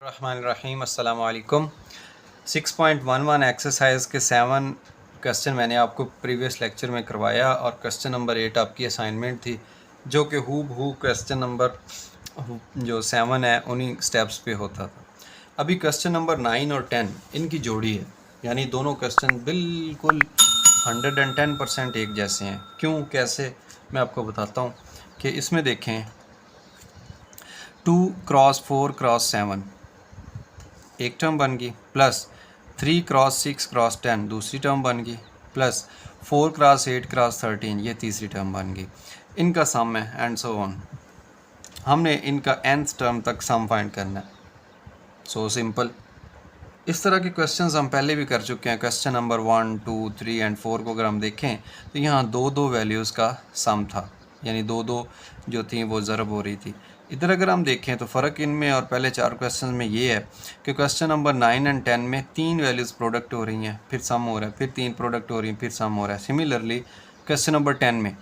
रहमानिर्रहीम अस्सलाम वालेकुम। 6.11 एक्सरसाइज के 7 क्वेश्चन मैंने आपको प्रीवियस लेक्चर में करवाया और क्वेश्चन नंबर 8 आपकी असाइनमेंट थी जो कि हूबहू क्वेश्चन नंबर जो 7 है उन्हीं स्टेप्स पे होता था। अभी क्वेश्चन नंबर 9 और 10 इनकी जोड़ी है, यानी दोनों क्वेश्चन बिल्कुल 110% एक जैसे हैं। क्यों, कैसे, मैं आपको बताता हूँ कि इसमें देखें 2 क्रॉस 4 क्रॉस 7 एक टर्म बन गई, प्लस 3 क्रॉस 6 क्रॉस 10 दूसरी टर्म बन गई, प्लस 4 क्रॉस 8 क्रॉस 13 ये तीसरी टर्म बन गई। इनका सम है एंड सो ऑन। हमने इनका nth टर्म तक सम फाइंड करना है। So simple. इस तरह के क्वेश्चंस हम पहले भी कर चुके हैं। क्वेश्चन नंबर 1, 2, 3 एंड 4 को अगर हम देखें तो यहाँ दो वैल्यूज़ का सम था, यानी दो जो थी वो ज़रब हो रही थी। इधर अगर हम देखें तो फ़र्क इनमें और पहले 4 क्वेश्चन में ये है कि क्वेश्चन नंबर 9 एंड 10 में 3 वैल्यूज़ प्रोडक्ट हो रही हैं, फिर सम हो रहा है, फिर 3 प्रोडक्ट हो रही हैं, फिर सम हो रहा है। सिमिलरली क्वेश्चन नंबर 10 में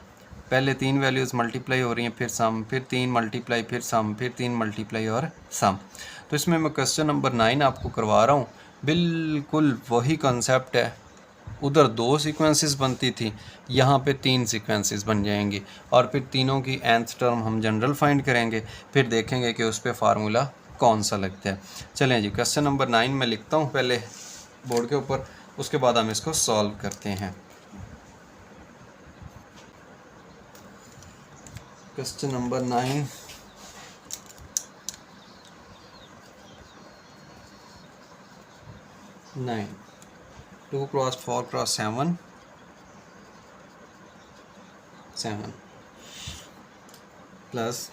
पहले 3 वैल्यूज़ मल्टीप्लाई हो रही हैं, फिर सम, फिर 3 मल्टीप्लाई, फिर सम, फिर 3 मल्टीप्लाई और सम। तो इसमें मैं क्वेश्चन नंबर 9 आपको करवा रहा हूँ, बिल्कुल वही कॉन्सेप्ट है। उधर 2 सीक्वेंसेस बनती थी, यहाँ पे 3 सीक्वेंसेस बन जाएंगी और फिर तीनों की nth टर्म हम जनरल फाइंड करेंगे, फिर देखेंगे कि उस पर फार्मूला कौन सा लगता है। चलें जी, क्वेश्चन नंबर 9 मैं लिखता हूँ पहले बोर्ड के ऊपर, उसके बाद हम इसको सॉल्व करते हैं। Question number 9 2 cross 4 cross 7 plus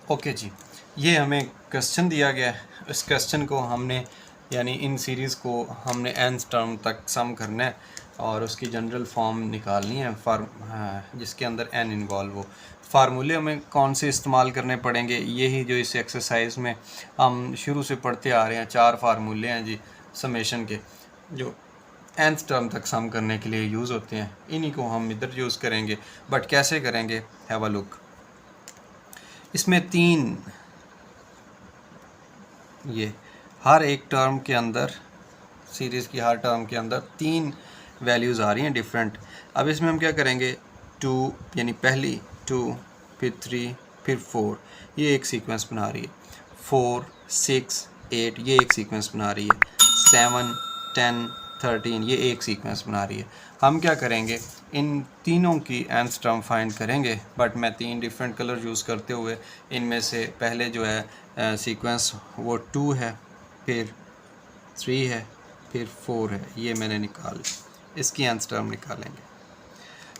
okay जी, ये हमें क्वेश्चन दिया गया है। इस क्वेश्चन को हमने यानी इन सीरीज़ को हमने nth टर्म तक सम करना है और उसकी जनरल फॉर्म निकालनी है जिसके अंदर n इन्वॉल्व हो। फार्मूले हमें कौन से इस्तेमाल करने पड़ेंगे, यही जो इस एक्सरसाइज में हम शुरू से पढ़ते आ रहे हैं। 4 फार्मूले हैं जी समेशन के, जो nth टर्म तक सम करने के लिए यूज़ होते हैं। इन्हीं को हम इधर यूज़ करेंगे, बट कैसे करेंगे, हैव अ लुक। इसमें 3 ये हर एक टर्म के अंदर, सीरीज़ की हर टर्म के अंदर 3 वैल्यूज़ आ रही हैं डिफरेंट। अब इसमें हम क्या करेंगे, 2 यानी पहली 2, फिर 3, फिर 4, ये एक सीक्वेंस बना रही है। 4, 6, 8 ये एक सीक्वेंस बना रही है। 7, 10, 13 ये एक सीक्वेंस बना रही है। हम क्या करेंगे, इन तीनों की nth टर्म फाइंड करेंगे, बट मैं 3 डिफरेंट कलर यूज़ करते हुए इनमें से पहले जो है सीक्वेंस वो 2 है, फिर 3 है, फिर 4 है, ये मैंने निकाल, इसकी nth टर्म निकालेंगे।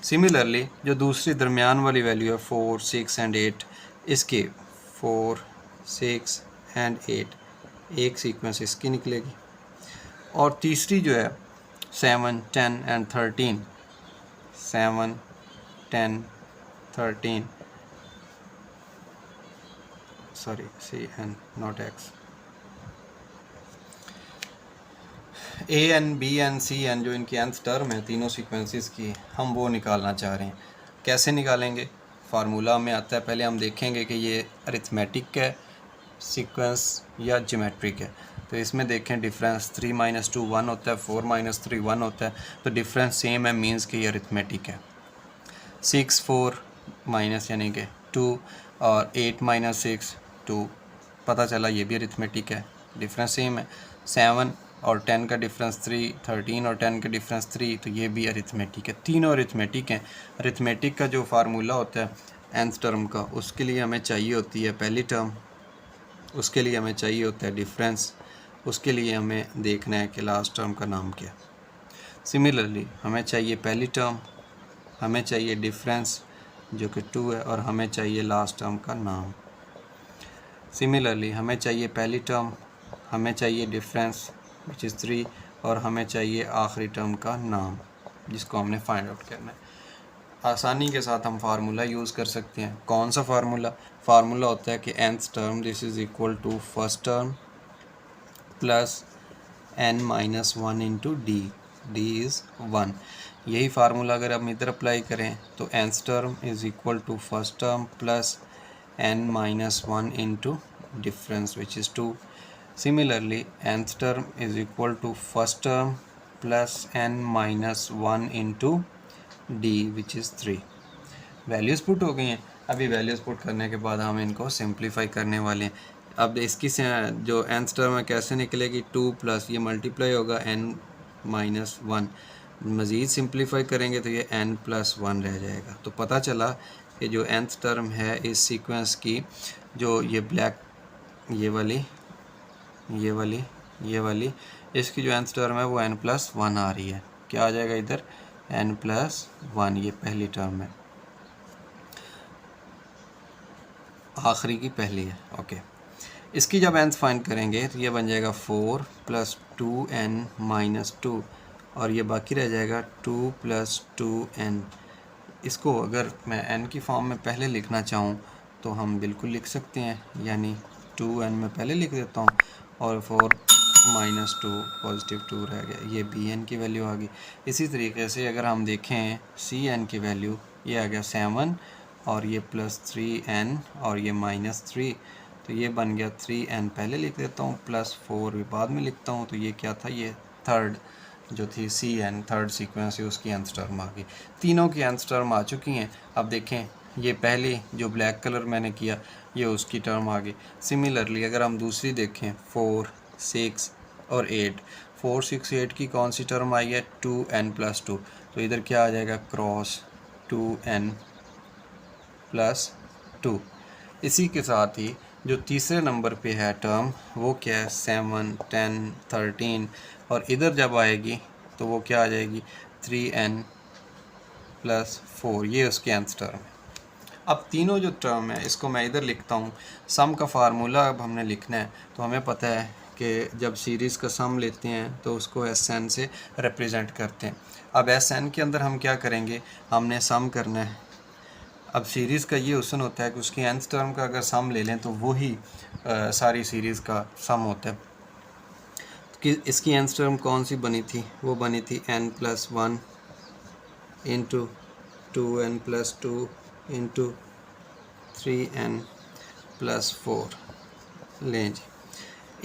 सिमिलरली जो दूसरी दरमियान वाली वैल्यू है 4, 6 एंड 8, इसके 4, 6 एंड 8 एक सीक्वेंस इसकी निकलेगी। और तीसरी जो है 7, 10 and 13, 7, 10, 13 sorry C N not X, A N, B N, C N जो इनकी nth टर्म है तीनों सीक्वेंसेस की, हम वो निकालना चाह रहे हैं। कैसे निकालेंगे, फार्मूला में आता है। पहले हम देखेंगे कि ये अरिथमेटिक है सीक्वेंस या ज्योमेट्रिक है। तो इसमें देखें डिफरेंस 3 - 2 1 होता है, 4 - 3 1 होता है, तो डिफरेंस सेम है, मींस कि ये अरिथमेटिक है। 6 4 माइनस यानी कि 2 और 8 - 6 2, पता चला ये भी अरिथमेटिक है, डिफरेंस सेम है। 7 और 10 का डिफरेंस 3, 13 और 10 का डिफरेंस 3, तो ये भी अरिथमेटिक है। तीनों अरिथमेटिक हैं। अरिथमेटिक का जो फार्मूला होता है nth टर्म का, उसके लिए हमें चाहिए होती है पहली टर्म, उसके लिए हमें चाहिए होता है डिफरेंस, उसके लिए हमें देखना है कि लास्ट टर्म का नाम क्या। सिमिलरली हमें चाहिए पहली टर्म, हमें चाहिए डिफरेंस जो कि 2 है, और हमें चाहिए लास्ट टर्म का नाम। सिमिलरली हमें चाहिए पहली टर्म, हमें चाहिए डिफरेंस विच इज़ 3, और हमें चाहिए आखिरी टर्म का नाम जिसको हमने फाइंड आउट करना है। आसानी के साथ हम फार्मूला यूज़ कर सकते हैं। कौन सा फार्मूला? फार्मूला होता है कि nth term this is equal to first term plus n minus one into D, D is 1। यही फार्मूला अगर हम इधर अप्लाई करें तो nth term is equal to first term plus n minus one into difference which is 2। Similarly, nth term is equal to first term plus n minus 1 into d which is 3। Values put हो गई हैं। अभी values put करने के बाद हम इनको simplify करने वाले हैं। अब इसकी जो nth टर्म है कैसे निकलेगी? 2 प्लस ये मल्टीप्लाई होगा n माइनस 1, मज़ीद सिंप्लीफाई करेंगे तो ये n प्लस 1 रह जाएगा। तो पता चला कि जो nth टर्म है इस सीक्वेंस की, जो ये ब्लैक ये वाली इसकी जो nth टर्म है वो n प्लस 1 आ रही है। क्या आ जाएगा इधर? n प्लस 1, ये पहली टर्म है, आखिरी की पहली है। ओके, इसकी जब nth फाइंड करेंगे तो ये बन जाएगा 4 प्लस 2n माइनस 2 और ये बाकी रह जाएगा 2 प्लस 2n। इसको अगर मैं n की फॉर्म में पहले लिखना चाहूँ तो हम बिल्कुल लिख सकते हैं, यानी 2n में पहले लिख देता हूँ और 4 माइनस 2 पॉजिटिव 2 रह गया, ये bn की वैल्यू आ गई। इसी तरीके से अगर हम देखें cn की वैल्यू, ये आ गया 7 और ये प्लस 3n और ये माइनस 3, तो ये बन गया 3n पहले लिख देता हूँ प्लस 4 भी बाद में लिखता हूँ। तो ये क्या था? ये थर्ड जो थी cn, थर्ड सीक्वेंस है, उसकी nth टर्म आ गई। तीनों की nth टर्म आ चुकी हैं। अब देखें ये पहली जो ब्लैक कलर मैंने किया ये उसकी टर्म आ गई। सिमिलरली अगर हम दूसरी देखें 4, 6 और 8, 4, 6, 8 की कौन सी टर्म आई है? 2n प्लस 2, तो इधर क्या आ जाएगा? Cross 2n plus 2। इसी के साथ ही जो तीसरे नंबर पे है टर्म वो क्या है? 7, 10, 13 और इधर जब आएगी तो वो क्या आ जाएगी? 3n प्लस 4, ये उसकी nth टर्म है। अब तीनों जो टर्म है इसको मैं इधर लिखता हूँ। सम का फार्मूला अब हमने लिखना है, तो हमें पता है कि जब सीरीज़ का सम लेते हैं तो उसको Sn से रिप्रेजेंट करते हैं। अब Sn के अंदर हम क्या करेंगे? हमने सम करना है। अब सीरीज़ का ये हुसन होता है कि उसकी nth टर्म का अगर सम ले लें तो वही सारी सीरीज़ का सम होता है। कि इसकी nth टर्म कौन सी बनी थी? वो बनी थी n plus 1 into 2n plus 2 into 3n plus 4। लें जी,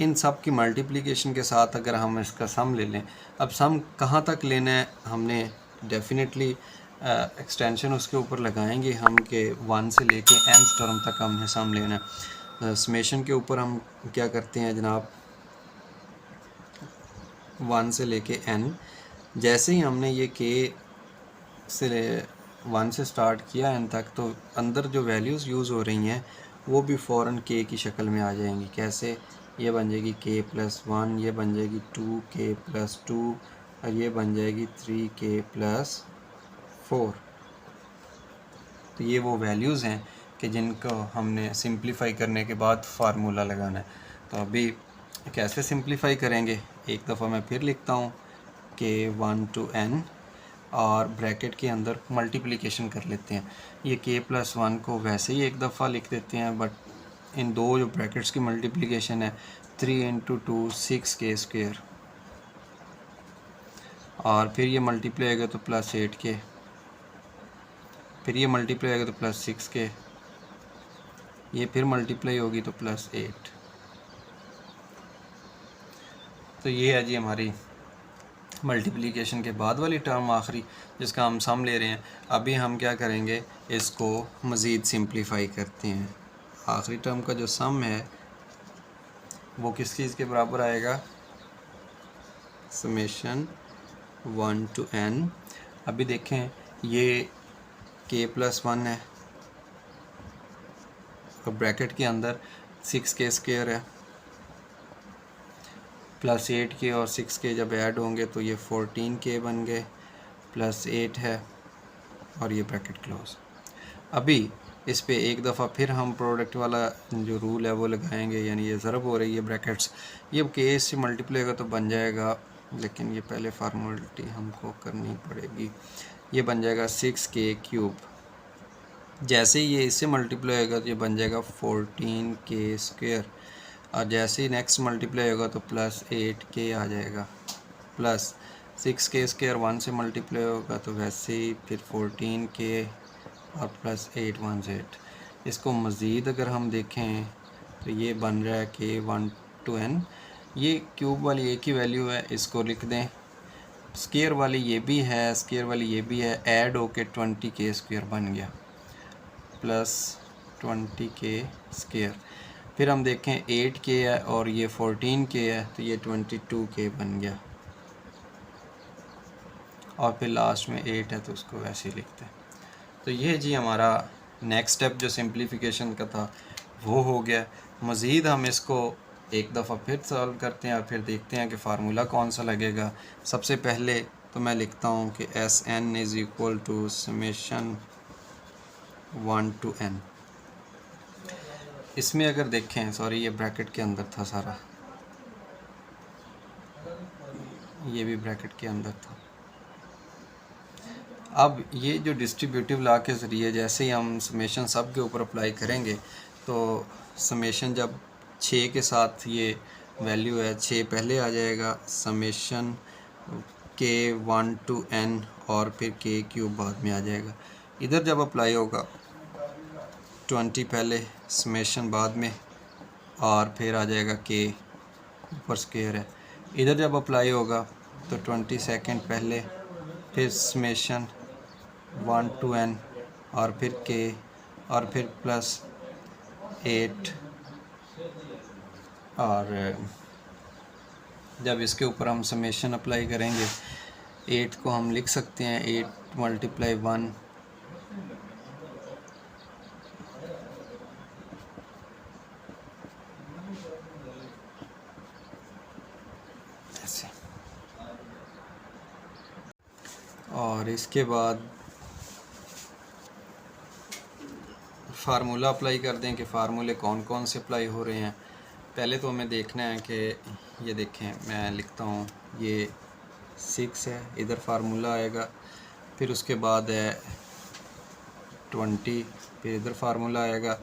इन सब की मल्टीप्लिकेशन के साथ अगर हम इसका सम ले लें, अब सम कहाँ तक लेना है? हमने डेफिनेटली एक्सटेंशन उसके ऊपर लगाएंगे हम कि 1 से लेके nth टर्म तक हमने सम लेना है। समेशन के ऊपर हम क्या करते हैं जनाब? 1 से लेके n, जैसे ही हमने ये k से 1 से स्टार्ट किया n तक, तो अंदर जो वैल्यूज़ यूज़ हो रही हैं वो भी फ़ौरन k की शक्ल में आ जाएंगी। कैसे? ये बन जाएगी k प्लस 1, ये बन जाएगी 2k प्लस 2 और ये बन जाएगी 3k प्लस 4। तो ये वो वैल्यूज़ हैं कि जिनको हमने सिंप्लीफाई करने के बाद फार्मूला लगाना है। तो अभी कैसे सिंप्लीफाई करेंगे? एक दफ़ा मैं फिर लिखता हूँ k 1 to n और ब्रैकेट के अंदर मल्टीप्लिकेशन कर लेते हैं। ये k प्लस 1 को वैसे ही एक दफ़ा लिख देते हैं, बट इन दो जो ब्रैकेट्स की मल्टीप्लिकेशन है 3 इंटू 2 6k स्क्वेयर, और फिर ये मल्टीप्लाई होगा तो प्लस 8k, फिर ये मल्टीप्लाई होगा तो प्लस 6k, ये फिर मल्टीप्लाई होगी तो प्लस 8। तो ये है जी हमारी मल्टीप्लिकेशन के बाद वाली टर्म आखिरी, जिसका हम सम ले रहे हैं। अभी हम क्या करेंगे? इसको मज़ीद सिंप्लीफाई करते हैं। आखिरी टर्म का जो सम है वो किस चीज़ के बराबर आएगा? Summation 1 to n। अभी देखें ये k प्लस 1 है और ब्रैकेट के अंदर 6k स्क्वायर है, प्लस 8k और 6k जब ऐड होंगे तो ये 14k बन गए, प्लस 8 है और ये ब्रैकेट क्लोज। अभी इस पे एक दफ़ा फिर हम प्रोडक्ट वाला जो रूल है वो लगाएंगे, यानी ये ज़रब हो रही है ब्रैकेट्स, ये k से मल्टीप्लाई होगा तो बन जाएगा, लेकिन ये पहले फार्मूलिटी हमको करनी पड़ेगी। ये बन जाएगा 6k³। जैसे ही ये इससे मल्टीप्लाई होगा तो ये बन जाएगा 14k²। और जैसे ही नेक्स्ट मल्टीप्लाई होगा तो प्लस 8k आ जाएगा, प्लस 6k² 1 से मल्टीप्लाई होगा तो वैसे ही फिर 14k और प्लस 8 1 8। इसको मज़ीद अगर हम देखें तो ये बन रहा है k1 to n। ये क्यूब वाली एक ही वैल्यू है, इसको लिख दें। स्केयर वाली ये भी है, स्केयर वाली ये भी है, ऐड होके 20k² बन गया, प्लस 20k²। फिर हम देखें 8k है और ये 14k है तो ये 22k बन गया, और फिर लास्ट में 8 है तो उसको वैसे ही लिखते हैं। तो ये जी हमारा नेक्स्ट स्टेप जो सिंप्लीफिकेशन का था वो हो गया। मज़ीद हम इसको एक दफ़ा फिर सॉल्व करते हैं और फिर देखते हैं कि फार्मूला कौन सा लगेगा। सबसे पहले तो मैं लिखता हूँ कि Sn is equal to summation 1 to n। इसमें अगर देखें, सॉरी ये ब्रैकेट के अंदर था सारा, ये भी ब्रैकेट के अंदर था। अब ये जो डिस्ट्रीब्यूटिव लॉ के ज़रिए जैसे ही हम समेशन सब के ऊपर अप्लाई करेंगे तो समेशन जब 6 के साथ ये वैल्यू है 6 पहले आ जाएगा, समेशन k1 to n और फिर k³ बाद में आ जाएगा। इधर जब अप्लाई होगा 20 पहले, समेशन बाद में, और फिर आ जाएगा k ऊपर स्क्वायर है। इधर जब अप्लाई होगा तो 22 पहले, फिर समेशन 1 to n और फिर k और फिर प्लस 8, और जब इसके ऊपर हम समेशन अप्लाई करेंगे 8 को हम लिख सकते हैं 8 × 1 ऐसे, और इसके बाद फार्मूला अप्लाई कर दें कि फार्मूले कौन कौन से अप्लाई हो रहे हैं। पहले तो हमें देखना है कि ये देखें, मैं लिखता हूँ ये 6 है, इधर फार्मूला आएगा, फिर उसके बाद है 20, फिर इधर फार्मूला आएगा,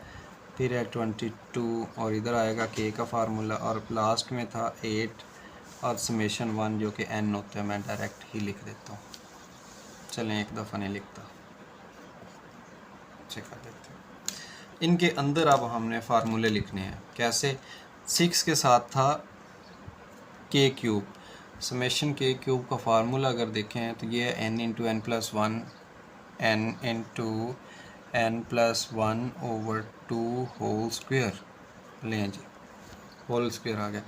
फिर है 22 और इधर आएगा k का फार्मूला, और लास्ट में था 8 और समेशन 1 जो कि n होता है। मैं डायरेक्ट ही लिख देता हूँ, चलें एक दफ़ा नहीं लिखता, चेक कर देते हैं। इनके अंदर अब हमने फार्मूले लिखने हैं। कैसे? 6 के साथ था k³, समेशन k³ का फार्मूला अगर देखें तो ये n × n + 1 n × n+1/2 whole square, लें जी होल स्क्वायर आ गया,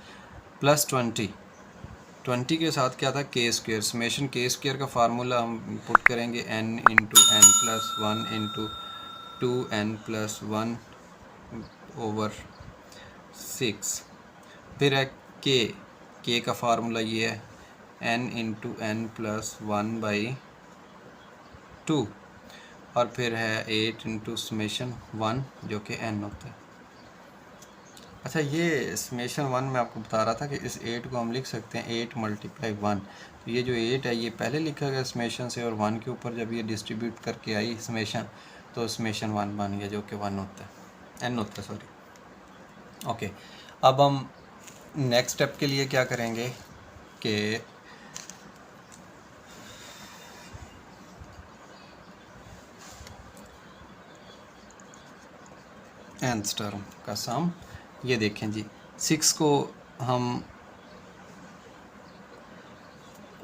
प्लस 20 के साथ क्या था k², समेशन k² का फार्मूला हम पुट करेंगे n × n+1 × 2n+1/6। फिर है k का फार्मूला ये है n × n+1/2, और फिर है 8 × समेशन 1 जो कि n होता है। अच्छा, ये समेशन 1 मैं आपको बता रहा था कि इस 8 को हम लिख सकते हैं 8 × 1। तो ये जो 8 है ये पहले लिखा गया समेशन से, और 1 के ऊपर जब ये डिस्ट्रीब्यूट करके आई समेशन तो समेशन 1 बन गया जो कि 1 होता है, n होता है, सॉरी। ओके, अब हम नेक्स्ट स्टेप के लिए क्या करेंगे कि nth टर्म का सम, ये देखें जी 6 को हम,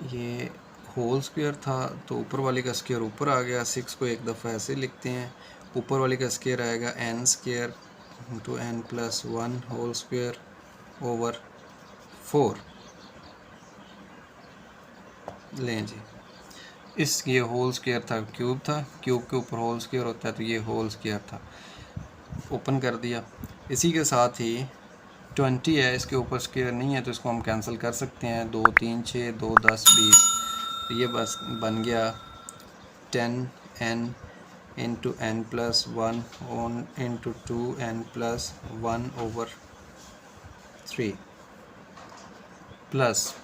ये होल स्क्वायर था तो ऊपर वाले का स्क्वायर ऊपर आ गया, 6 को एक दफ़ा ऐसे लिखते हैं, ऊपर वाले का स्क्वायर आएगा n² × n+1 whole square over 4, लें जी। इस ये होल स्क्वायर था, क्यूब था, क्यूब के ऊपर होल स्क्वायर होता है तो ये होल स्क्वायर था, ओपन कर दिया। इसी के साथ ही 20 है, इसके ऊपर स्क्वायर नहीं है तो इसको हम कैंसिल कर सकते हैं, 2 3 6 2 10 20, तो ये बस बन गया 10n × n+1 × 2n+1/3 प्लस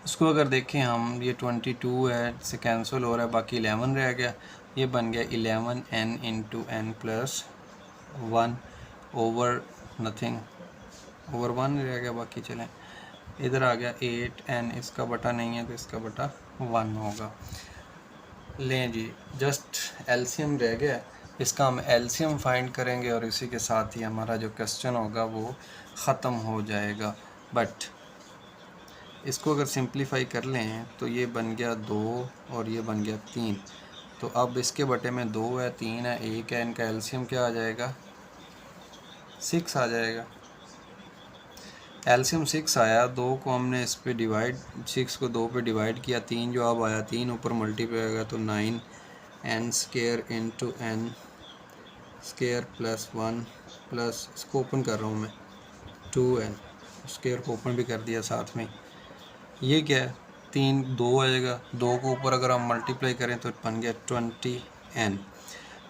उसको अगर देखें हम, ये 22 है, इससे कैंसिल हो रहा है, बाकी 11 रह गया। ये बन गया 11n into n plus 1 over nothing, over 1 रह गया, बाकी चलें। इधर आ गया 8n, इसका बटा नहीं है तो इसका बटा 1 होगा। लें जी, जस्ट एलसीएम रह गया, इसका हम एलसीएम फाइंड करेंगे और इसी के साथ ही हमारा जो क्वेश्चन होगा वो ख़त्म हो जाएगा। बट इसको अगर सिंप्लीफाई कर लें तो ये बन गया 2 और ये बन गया 3। तो अब इसके बटे में 2 है, 3 है, 1 है, इनका एलसीएम क्या आ जाएगा? 6 आ जाएगा। एलसीएम 6 आया, 2 को हमने इस पे डिवाइड, 6 को 2 पे डिवाइड किया, 3 जो अब आया, 3 ऊपर मल्टीप्लाई होगा तो 9n square into n square plus 1 plus, इसको ओपन कर रहा हूँ मैं, 2n स्क्वायर को ओपन भी कर दिया साथ में। ये क्या है? 3 2 आएगा, 2 को ऊपर अगर हम मल्टीप्लाई करें तो बन गया 20n,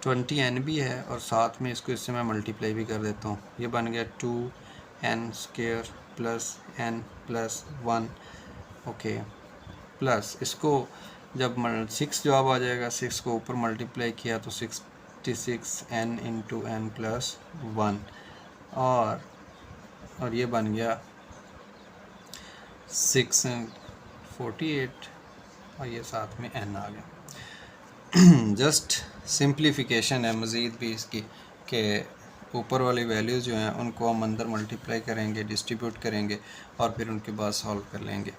20n भी है और साथ में इसको इससे मैं मल्टीप्लाई भी कर देता हूँ। ये बन गया 2n square plus n plus 1, okay, plus इसको जब 6 जवाब आ जाएगा, 6 को ऊपर मल्टीप्लाई किया तो 66n इंटू n प्लस 1 और ये बन गया 648 और ये साथ में n आ गया। जस्ट सिंप्लीफिकेशन है मज़ीद भी इसकी, कि ऊपर वाली वैल्यूज़ जो हैं उनको हम अंदर मल्टीप्लाई करेंगे, डिस्ट्रीब्यूट करेंगे और फिर उनके बाद सॉल्व कर लेंगे।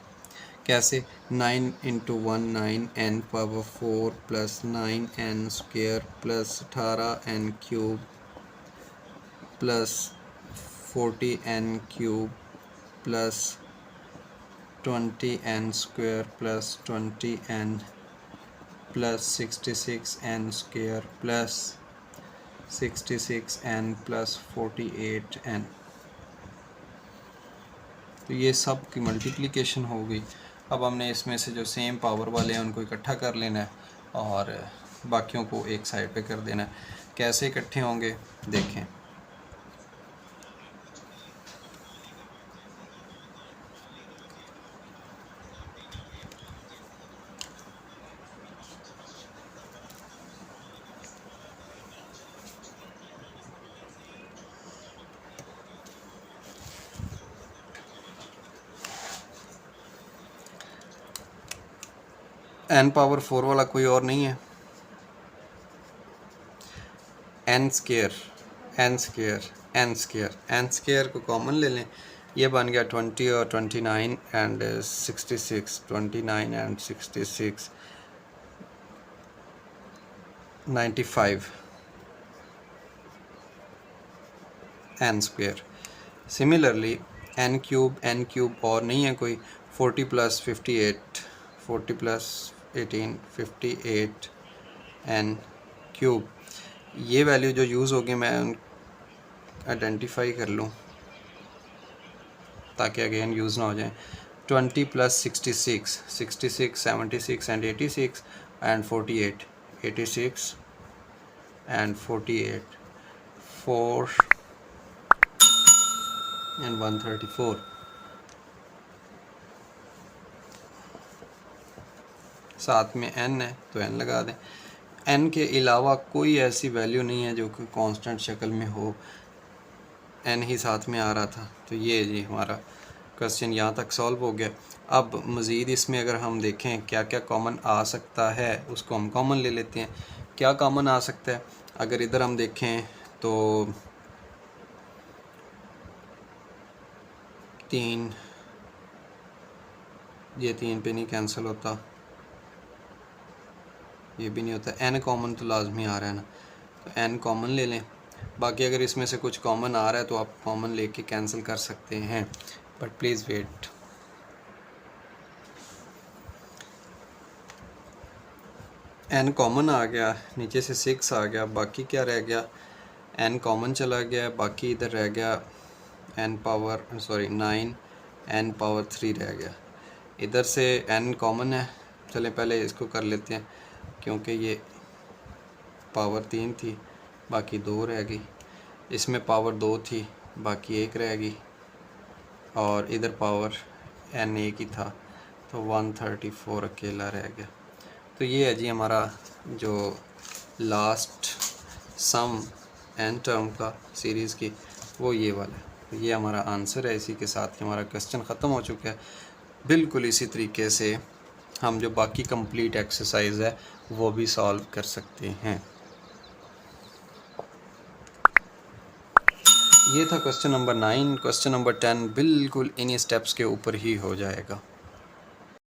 कैसे? 9 into 1 9n power 4 plus 9n square plus 18n cube plus 40n cube plus 20n square plus 20n plus 66n square plus 66n plus 48n। तो ये सब की मल्टीप्लिकेशन हो गई। अब हमने इसमें से जो सेम पावर वाले हैं उनको इकट्ठा कर लेना है और बाकियों को एक साइड पे कर देना है। कैसे इकट्ठे होंगे देखें। n पावर 4 वाला कोई और नहीं है, n square n square n square n square को कॉमन ले लें। ये बन गया 20 और 29 and 66, 29 and 66 95 n square. Similarly n cube और नहीं है कोई, 40 प्लस 58, 40 प्लस 18 58 n क्यूब। ये वैल्यू जो यूज़ होगी मैं आइडेंटिफाई कर लूँ ताकि अगेन यूज़ ना हो जाए। 20 plus 66 66 76 and 86 and 48 86 and 48 4 and 134। साथ में n है तो n लगा दें। n के अलावा कोई ऐसी वैल्यू नहीं है जो कि कांस्टेंट शक्ल में हो, n ही साथ में आ रहा था। तो ये जी हमारा क्वेश्चन यहाँ तक सॉल्व हो गया। अब मज़ीद इसमें अगर हम देखें क्या क्या कॉमन आ सकता है, उसको हम कॉमन ले लेते हैं। क्या कॉमन आ सकता है? अगर इधर हम देखें तो 3, ये 3 पे नहीं कैंसिल होता, ये भी नहीं होता। n कॉमन तो लाजमी आ रहा है ना, तो n कॉमन ले लें। बाकी अगर इसमें से कुछ कॉमन आ रहा है तो आप कॉमन लेके कैंसिल कर सकते हैं, but please wait. n common आ गया, नीचे से 6 आ गया, बाकी क्या रह गया? n कॉमन चला गया, बाकी इधर रह गया n पावर 3 रह गया। इधर से n कॉमन है, चलें पहले इसको कर लेते हैं क्योंकि ये पावर 3 थी, बाकी 2 रह गई। इसमें पावर 2 थी, बाकी 1 रह गई और इधर पावर n 1 ही था, तो 134 अकेला रह गया। तो ये है जी हमारा जो लास्ट सम एन टर्म का सीरीज़ की, वो ये वाला है। तो ये हमारा आंसर है। इसी के साथ हमारा क्वेश्चन ख़त्म हो चुका है। बिल्कुल इसी तरीके से हम जो बाकी कंप्लीट एक्सरसाइज है वो भी सॉल्व कर सकते हैं। ये था क्वेश्चन नंबर 9। क्वेश्चन नंबर 10 बिल्कुल इन्हीं स्टेप्स के ऊपर ही हो जाएगा।